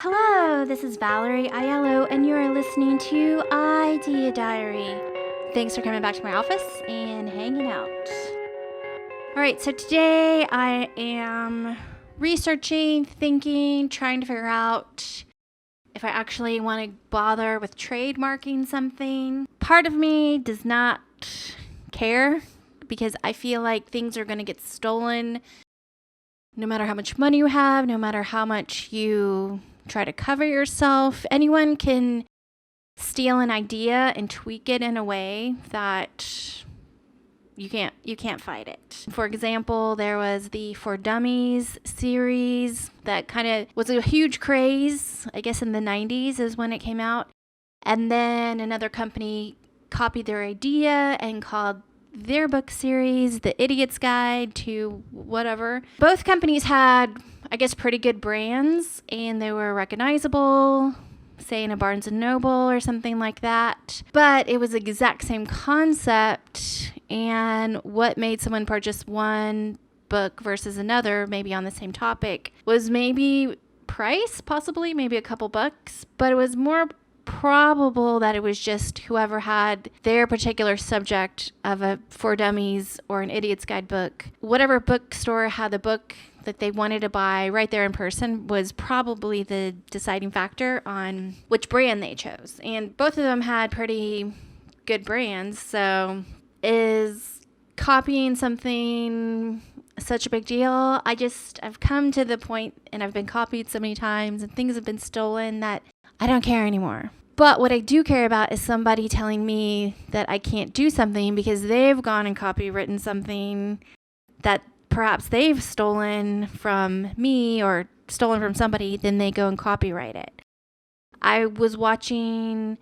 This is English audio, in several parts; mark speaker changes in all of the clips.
Speaker 1: Hello, this is Valerie Aiello, and you are listening to Idea Diary. Thanks for coming back to my office and hanging out. All right, so today I am researching, thinking, trying to figure out if I actually want to bother with trademarking something. Part of me does not care because I feel like things are going to get stolen no matter how much money you have, no matter how much you try to cover yourself. Anyone can steal an idea and tweak it in a way that you can't fight it. For example, there was the For Dummies series that kind of was a huge craze, I guess in the 90s is when it came out. And then another company copied their idea and called their book series The Idiot's Guide to whatever. Both companies had, I guess, pretty good brands, and they were recognizable, say in a Barnes & Noble or something like that. But it was the exact same concept, and what made someone purchase one book versus another, maybe on the same topic, was maybe price, possibly, maybe a couple bucks, but it was more probable that it was just whoever had their particular subject of a For Dummies or an Idiot's Guide book. Whatever bookstore had the book that they wanted to buy right there in person was probably the deciding factor on which brand they chose. And both of them had pretty good brands. So is copying something such a big deal? I've come to the point, and I've been copied so many times and things have been stolen, that I don't care anymore. But what I do care about is somebody telling me that I can't do something because they've gone and copywritten something that perhaps they've stolen from me or stolen from somebody, then they go and copyright it. I was watching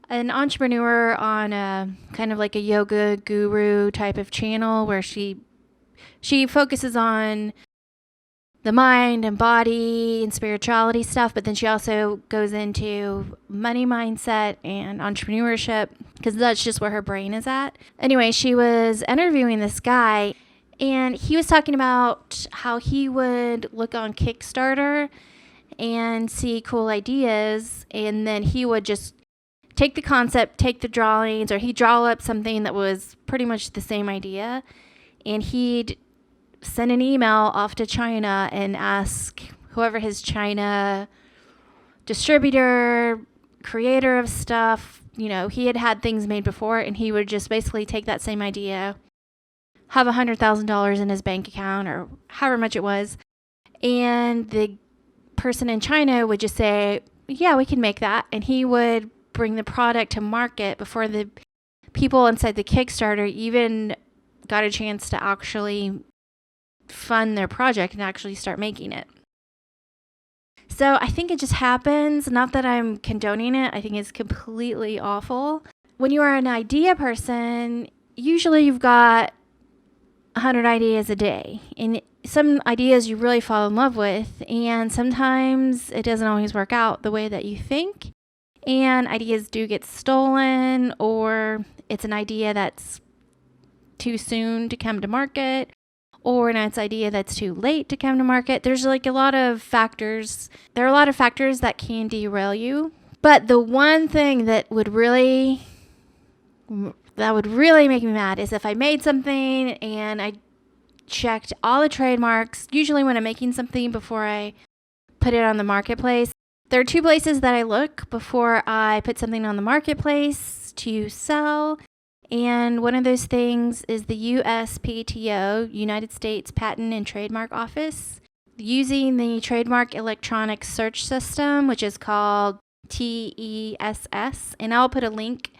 Speaker 1: an entrepreneur on a kind of like a yoga guru type of channel where she focuses on the mind and body and spirituality stuff, but then she also goes into money mindset and entrepreneurship because that's just where her brain is at. Anyway, she was interviewing this guy, and he was talking about how he would look on Kickstarter and see cool ideas, and then he would just take the concept, take the drawings, or he'd draw up something that was pretty much the same idea, and he'd send an email off to China and ask whoever his China distributor, creator of stuff, he had had things made before, and he would just basically take that same idea, have $100,000 in his bank account or however much it was, and the person in China would just say, yeah, we can make that, and he would bring the product to market before the people inside the Kickstarter even got a chance to actually fund their project and actually start making it. So I think it just happens. Not that I'm condoning it. I think it's completely awful. When you are an idea person, usually you've got 100 ideas a day. And some ideas you really fall in love with. And sometimes it doesn't always work out the way that you think. And ideas do get stolen, or it's an idea that's too soon to come to market, or it's an idea that's too late to come to market. There's like a lot of factors. There are a lot of factors that can derail you. But the one thing that would really make me mad is if I made something and I checked all the trademarks, usually when I'm making something before I put it on the marketplace. There are two places that I look before I put something on the marketplace to sell. And one of those things is the USPTO, United States Patent and Trademark Office, using the Trademark Electronic Search System, which is called TESS. And I'll put a link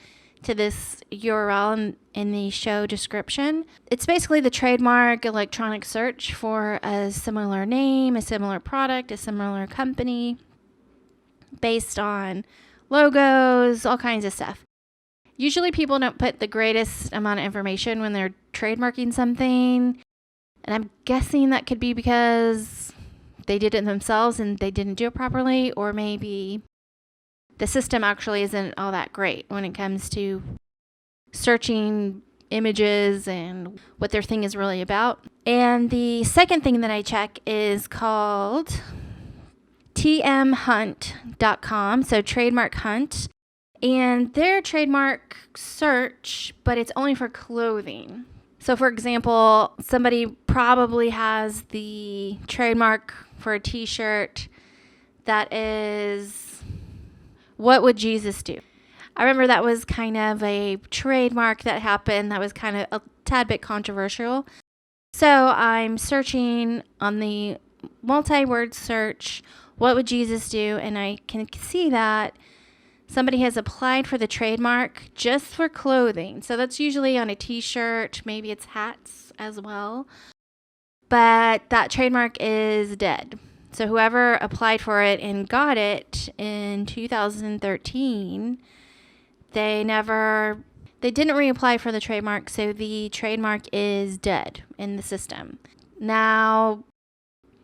Speaker 1: to this URL in the show description. It's basically the trademark electronic search for a similar name, a similar product, a similar company, based on logos, all kinds of stuff. Usually people don't put the greatest amount of information when they're trademarking something. And I'm guessing that could be because they did it themselves and they didn't do it properly. Or maybe the system actually isn't all that great when it comes to searching images and what their thing is really about. And the second thing that I check is called tmhunt.com, so Trademark Hunt, and their trademark search, but it's only for clothing. So for example, somebody probably has the trademark for a t-shirt that is, "What would Jesus do?" I remember that was kind of a trademark that happened that was kind of a tad bit controversial. So I'm searching on the multi-word search, "What would Jesus do?" And I can see that somebody has applied for the trademark just for clothing. So that's usually on a t-shirt, maybe it's hats as well. But that trademark is dead. So whoever applied for it and got it in 2013, they didn't reapply for the trademark, so the trademark is dead in the system. Now,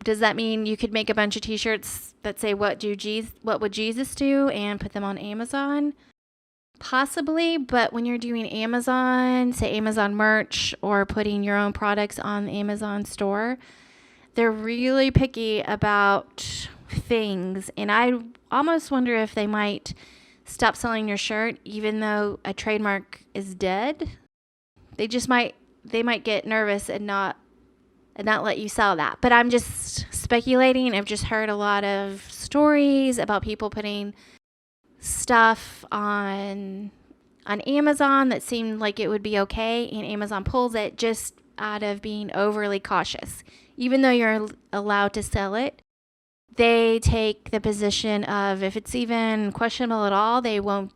Speaker 1: does that mean you could make a bunch of t-shirts that say, what would Jesus do, and put them on Amazon? Possibly, but when you're doing Amazon, say Amazon merch, or putting your own products on the Amazon store, they're really picky about things, and I almost wonder if they might stop selling your shirt even though a trademark is dead. They might get nervous and not let you sell that. But I'm just speculating. I've just heard a lot of stories about people putting stuff on Amazon that seemed like it would be okay, and Amazon pulls it just out of being overly cautious. Even though you're allowed to sell it, they take the position of, if it's even questionable at all, they won't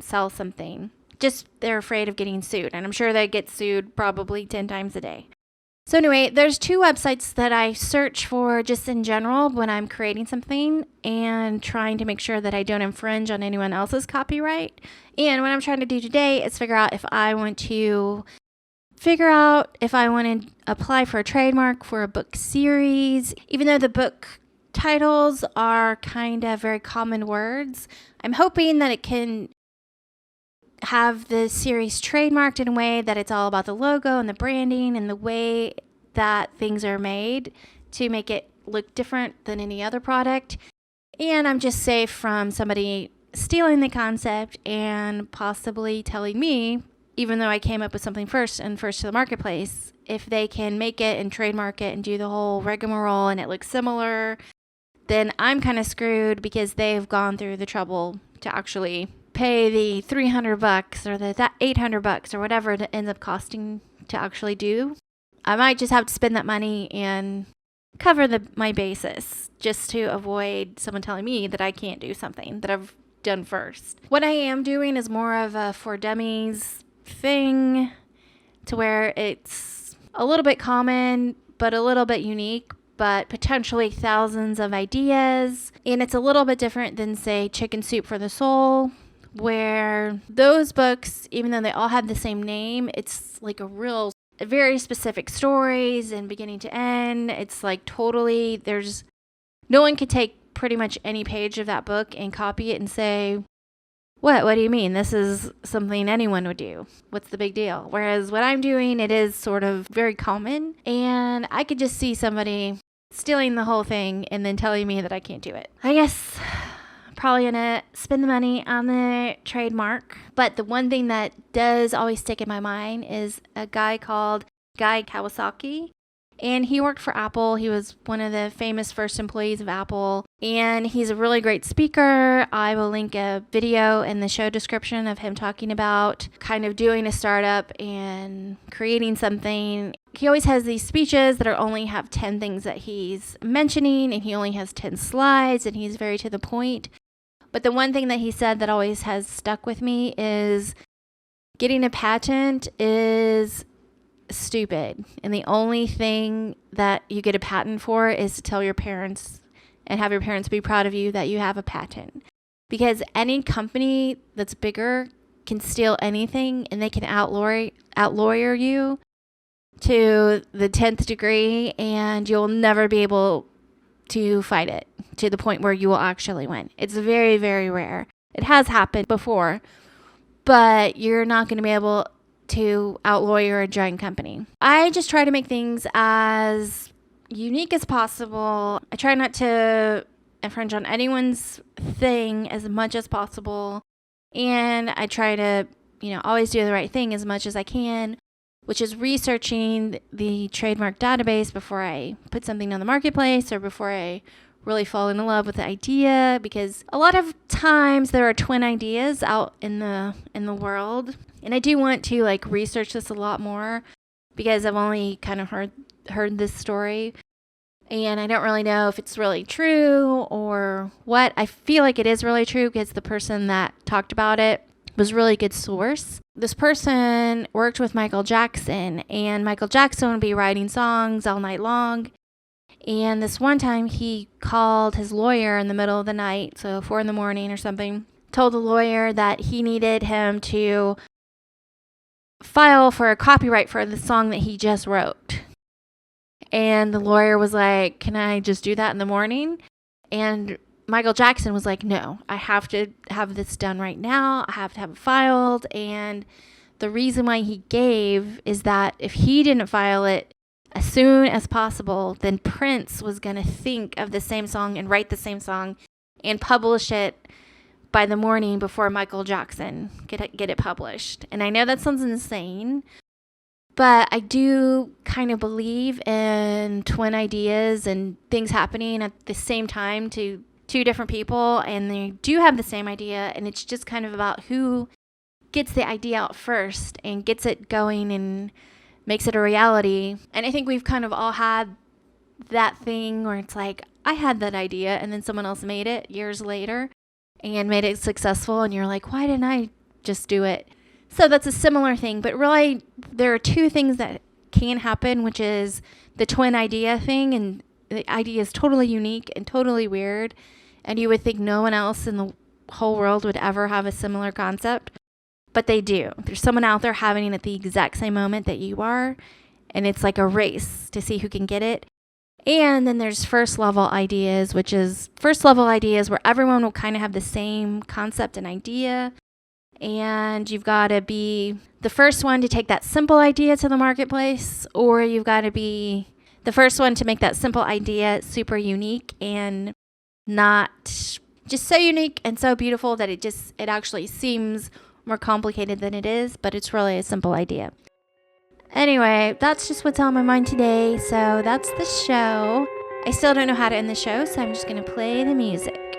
Speaker 1: sell something. Just they're afraid of getting sued, and I'm sure they get sued probably 10 times a day. So anyway, there's 2 websites that I search for just in general when I'm creating something and trying to make sure that I don't infringe on anyone else's copyright. And what I'm trying to do today is figure out if I want to apply for a trademark for a book series. Even though the book titles are kind of very common words, I'm hoping that it can have the series trademarked in a way that it's all about the logo and the branding and the way that things are made to make it look different than any other product. And I'm just safe from somebody stealing the concept and possibly telling me, even though I came up with something first to the marketplace, if they can make it and trademark it and do the whole rigmarole and it looks similar, then I'm kind of screwed because they've gone through the trouble to actually pay the $300 or the $800 or whatever it ends up costing to actually do. I might just have to spend that money and cover my basis just to avoid someone telling me that I can't do something that I've done first. What I am doing is more of a for dummies thing, to where it's a little bit common but a little bit unique, but potentially thousands of ideas. And it's a little bit different than, say, Chicken Soup for the Soul, where those books, even though they all have the same name, it's like very specific stories and beginning to end. It's like totally, no one could take pretty much any page of that book and copy it and say, what do you mean? This is something anyone would do. What's the big deal? Whereas what I'm doing, it is sort of very common, and I could just see somebody stealing the whole thing and then telling me that I can't do it. I guess I'm probably gonna spend the money on the trademark. But the one thing that does always stick in my mind is a guy called Kawasaki. And he worked for Apple. He was one of the famous first employees of Apple. And he's a really great speaker. I will link a video in the show description of him talking about kind of doing a startup and creating something. He always has these speeches that only have 10 things that he's mentioning, and he only has 10 slides, and he's very to the point. But the one thing that he said that always has stuck with me is getting a patent is stupid, and the only thing that you get a patent for is to tell your parents and have your parents be proud of you that you have a patent. Because any company that's bigger can steal anything, and they can outlawyer you to the 10th degree, and you'll never be able to fight it to the point where you will actually win. It's very, very rare. It has happened before, but you're not going to be able to outlawyer a giant company. I just try to make things as unique as possible. I try not to infringe on anyone's thing as much as possible. And I try to, always do the right thing as much as I can, which is researching the trademark database before I put something on the marketplace or before I really fall in love with the idea, because a lot of times there are twin ideas out in the world. And I do want to research this a lot more, because I've only kind of heard this story, and I don't really know if it's really true or what. I feel like it is really true because the person that talked about it was a really good source. This person worked with Michael Jackson, and Michael Jackson would be writing songs all night long. And this one time he called his lawyer in the middle of the night, so 4 a.m. or something, told the lawyer that he needed him to file for a copyright for the song that he just wrote. And the lawyer was like, "Can I just do that in the morning?" And Michael Jackson was like, "No, I have to have this done right now. I have to have it filed." And the reason why he gave is that if he didn't file it as soon as possible, then Prince was going to think of the same song and write the same song and publish it by the morning before Michael Jackson get it published. And I know that sounds insane, but I do kind of believe in twin ideas and things happening at the same time to two different people, and they do have the same idea, and it's just kind of about who gets the idea out first and gets it going and makes it a reality. And I think we've kind of all had that thing where it's like, I had that idea, and then someone else made it years later and made it successful, and you're like, why didn't I just do it? So that's a similar thing, but really there are two things that can happen, which is the twin idea thing, and the idea is totally unique and totally weird, and you would think no one else in the whole world would ever have a similar concept, but they do. There's someone out there having it at the exact same moment that you are, and it's like a race to see who can get it. And then there's first level ideas, which is first level ideas where everyone will kind of have the same concept and idea. And you've got to be the first one to take that simple idea to the marketplace, or you've got to be the first one to make that simple idea super unique and not just so unique and so beautiful that it actually seems more complicated than it is, but it's really a simple idea. Anyway, that's just what's on my mind today. So that's the show. I still don't know how to end the show, so I'm just going to play the music.